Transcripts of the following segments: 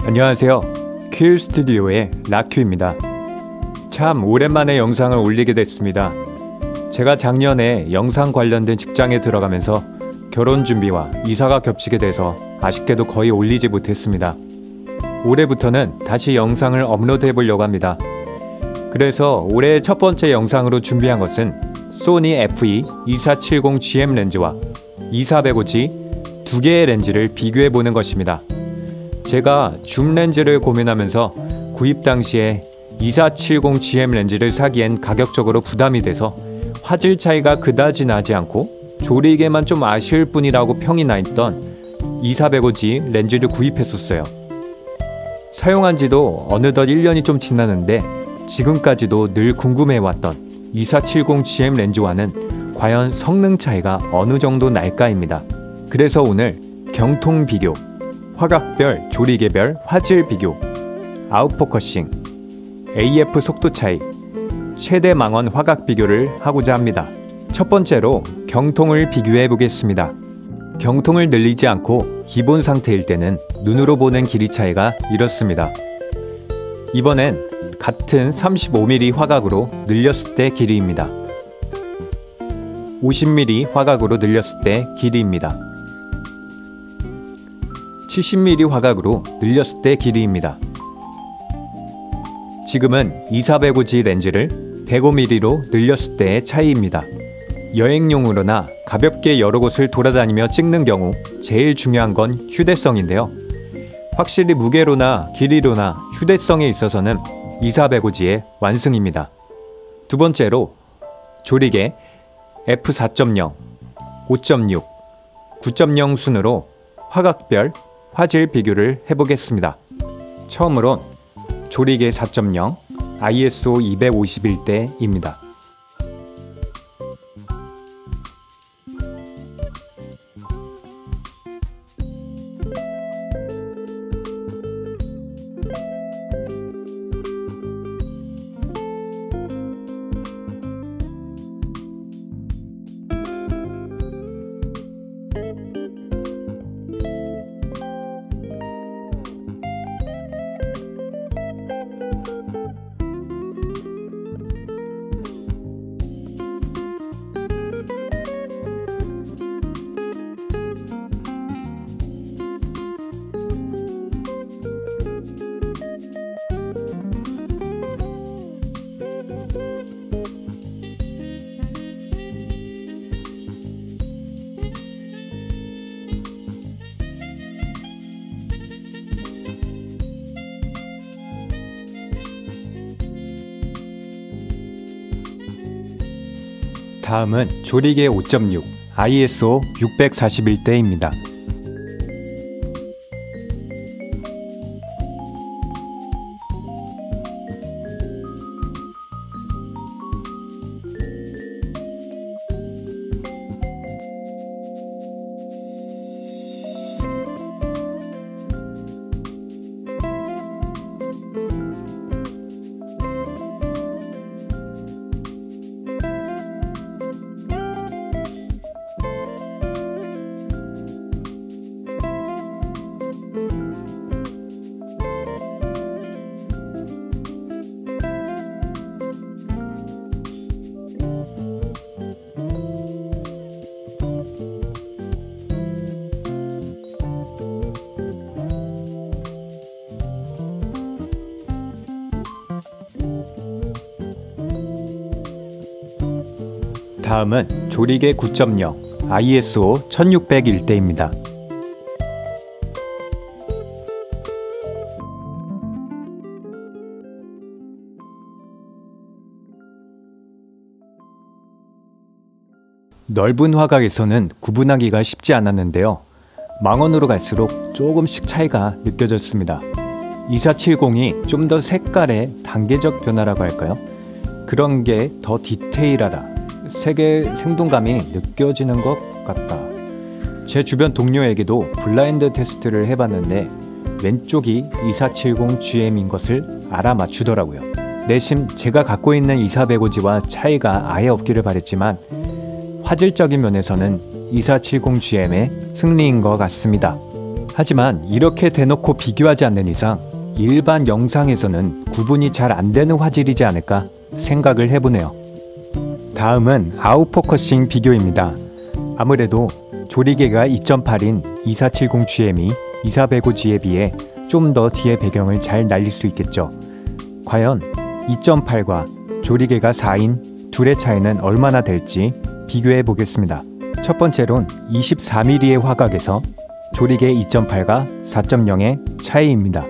안녕하세요. 큐 스튜디오의 라큐입니다. 참 오랜만에 영상을 올리게 됐습니다. 제가 작년에 영상 관련된 직장에 들어가면서 결혼 준비와 이사가 겹치게 돼서 아쉽게도 거의 올리지 못했습니다. 올해부터는 다시 영상을 업로드해 보려고 합니다. 그래서 올해 첫 번째 영상으로 준비한 것은 소니 FE2470GM 렌즈와 2405G 두 개의 렌즈를 비교해 보는 것입니다. 제가 줌 렌즈를 고민하면서 구입 당시에 2470GM 렌즈를 사기엔 가격적으로 부담이 돼서 화질 차이가 그다지 나지 않고 조리개만 좀 아쉬울 뿐이라고 평이 나 있던 2405G 렌즈를 구입했었어요. 사용한 지도 어느덧 1년이 좀 지났는데 지금까지도 늘 궁금해왔던 2470GM 렌즈와는 과연 성능 차이가 어느 정도 날까입니다. 그래서 오늘 경통 비교, 화각별, 조리개별 화질 비교, 아웃포커싱, AF 속도 차이, 최대 망원 화각 비교를 하고자 합니다. 첫 번째로 경통을 비교해 보겠습니다. 경통을 늘리지 않고 기본 상태일 때는 눈으로 보는 길이 차이가 이렇습니다. 이번엔 같은 35mm 화각으로 늘렸을 때 길이입니다. 50mm 화각으로 늘렸을 때 길이입니다. 70mm 화각으로 늘렸을 때 길이입니다. 지금은 2405G 렌즈를 105mm로 늘렸을 때의 차이입니다. 여행용으로나 가볍게 여러 곳을 돌아다니며 찍는 경우 제일 중요한 건 휴대성인데요. 확실히 무게로나 길이로나 휴대성에 있어서는 2405G의 완승입니다. 두 번째로 조리개 f4.0, 5.6, 9.0 순으로 화각별 화질 비교를 해보겠습니다. 처음으론 조리개 4.0 ISO 251대입니다. 다음은 조리개 5.6 ISO 641대입니다. 다음은 조리개 9.0 ISO 1601대입니다. 넓은 화각에서는 구분하기가 쉽지 않았는데요. 망원으로 갈수록 조금씩 차이가 느껴졌습니다. 2470이 좀 더 색깔의 단계적 변화라고 할까요? 그런 게 더 디테일하다, 색의 생동감이 느껴지는 것 같다. 제 주변 동료에게도 블라인드 테스트를 해봤는데 왼쪽이 2470GM인 것을 알아맞추더라고요. 내심 제가 갖고 있는 2405G와 차이가 아예 없기를 바랬지만 화질적인 면에서는 2470GM의 승리인 것 같습니다. 하지만 이렇게 대놓고 비교하지 않는 이상 일반 영상에서는 구분이 잘 안되는 화질이지 않을까 생각을 해보네요. 다음은 아웃포커싱 비교입니다. 아무래도 조리개가 2.8인 2470GM이 2405G에 비해 좀 더 뒤에 배경을 잘 날릴 수 있겠죠. 과연 2.8과 조리개가 4인 둘의 차이는 얼마나 될지 비교해 보겠습니다. 첫 번째론 24mm의 화각에서 조리개 2.8과 4.0의 차이입니다.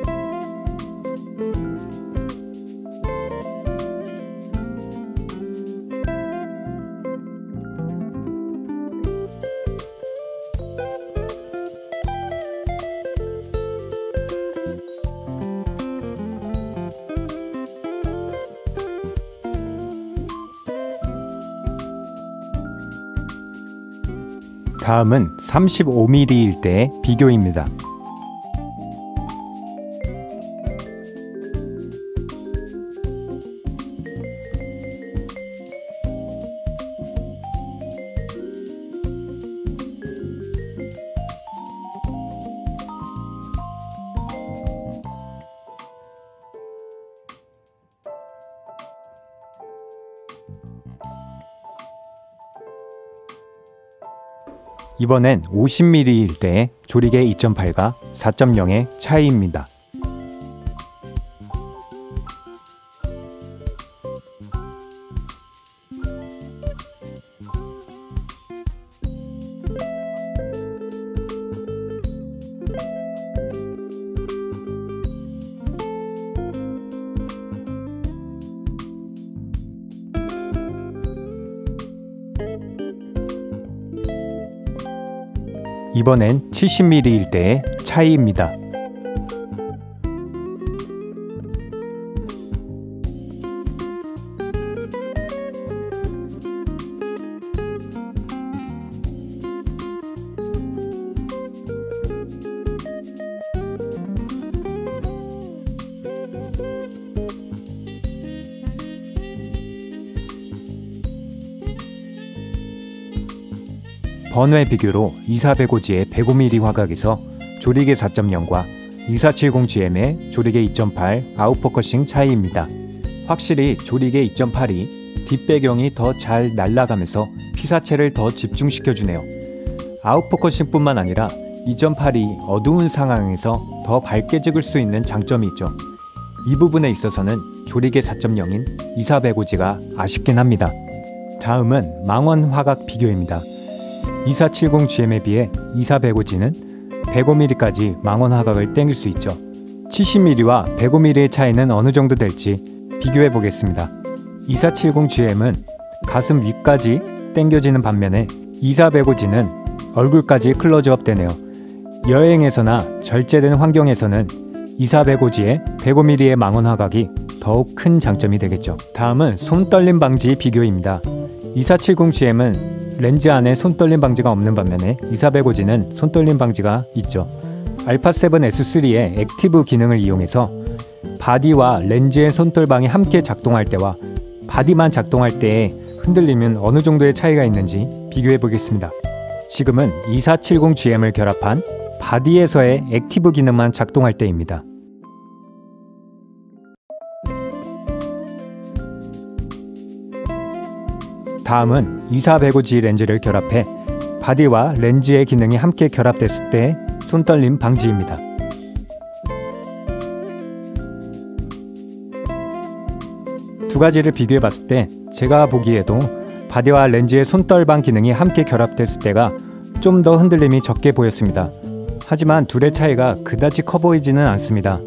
다음은 35mm일 때의 비교입니다. 이번엔 50mm일 때의 조리개 2.8과 4.0의 차이입니다. 이번엔 70mm일 때의 차이입니다. 번외 비교로 2405G의 105mm 화각에서 조리개 4.0과 2470GM의 조리개 2.8 아웃포커싱 차이입니다. 확실히 조리개 2.8이 뒷배경이 더 잘 날아가면서 피사체를 더 집중시켜주네요. 아웃포커싱 뿐만 아니라 2.8이 어두운 상황에서 더 밝게 찍을 수 있는 장점이 있죠. 이 부분에 있어서는 조리개 4.0인 2405G가 아쉽긴 합니다. 다음은 망원 화각 비교입니다. 2470GM에 비해 2405G는 105mm까지 망원 화각을 땡길 수 있죠. 70mm와 105mm의 차이는 어느 정도 될지 비교해 보겠습니다. 2470GM은 가슴 위까지 땡겨지는 반면에 2405G는 얼굴까지 클로즈업 되네요. 여행에서나 절제된 환경에서는 2405G의 105mm의 망원 화각이 더욱 큰 장점이 되겠죠. 다음은 손떨림 방지 비교입니다. 2470GM은 렌즈 안에 손떨림 방지가 없는 반면에 2405G는 손떨림 방지가 있죠. α7S3의 액티브 기능을 이용해서 바디와 렌즈의 손떨방이 함께 작동할 때와 바디만 작동할 때의 흔들림은 어느 정도의 차이가 있는지 비교해 보겠습니다. 지금은 2470GM을 결합한 바디에서의 액티브 기능만 작동할 때입니다. 다음은 2405G 렌즈를 결합해 바디와 렌즈의 기능이 함께 결합됐을 때 손떨림 방지입니다. 두 가지를 비교해 봤을 때 제가 보기에도 바디와 렌즈의 손떨방 기능이 함께 결합됐을 때가 좀 더 흔들림이 적게 보였습니다. 하지만 둘의 차이가 그다지 커 보이지는 않습니다.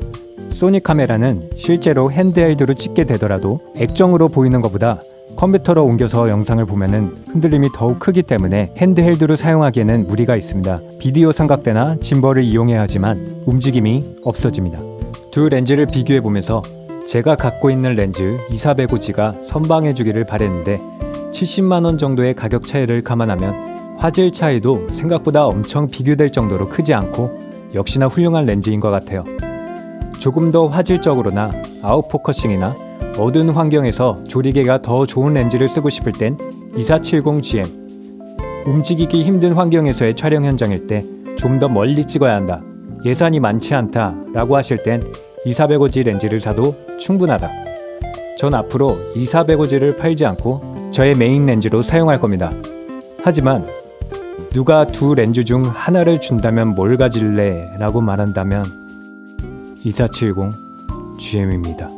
소니 카메라는 실제로 핸드헬드로 찍게 되더라도 액정으로 보이는 것보다 컴퓨터로 옮겨서 영상을 보면은 흔들림이 더욱 크기 때문에 핸드헬드로 사용하기에는 무리가 있습니다. 비디오 삼각대나 짐벌을 이용해야 하지만 움직임이 없어집니다. 두 렌즈를 비교해 보면서 제가 갖고 있는 렌즈 2405G가 선방해주기를 바랬는데 70만원 정도의 가격 차이를 감안하면 화질 차이도 생각보다 엄청 비교될 정도로 크지 않고 역시나 훌륭한 렌즈인 것 같아요. 조금 더 화질적으로나 아웃포커싱이나 어두운 환경에서 조리개가 더 좋은 렌즈를 쓰고 싶을 땐 2470GM, 움직이기 힘든 환경에서의 촬영 현장일 때 좀 더 멀리 찍어야 한다. 예산이 많지 않다 라고 하실 땐 2400호지 렌즈를 사도 충분하다. 전 앞으로 2400호지를 팔지 않고 저의 메인 렌즈로 사용할 겁니다. 하지만 누가 두 렌즈 중 하나를 준다면 뭘 가질래? 라고 말한다면 2470 GM입니다.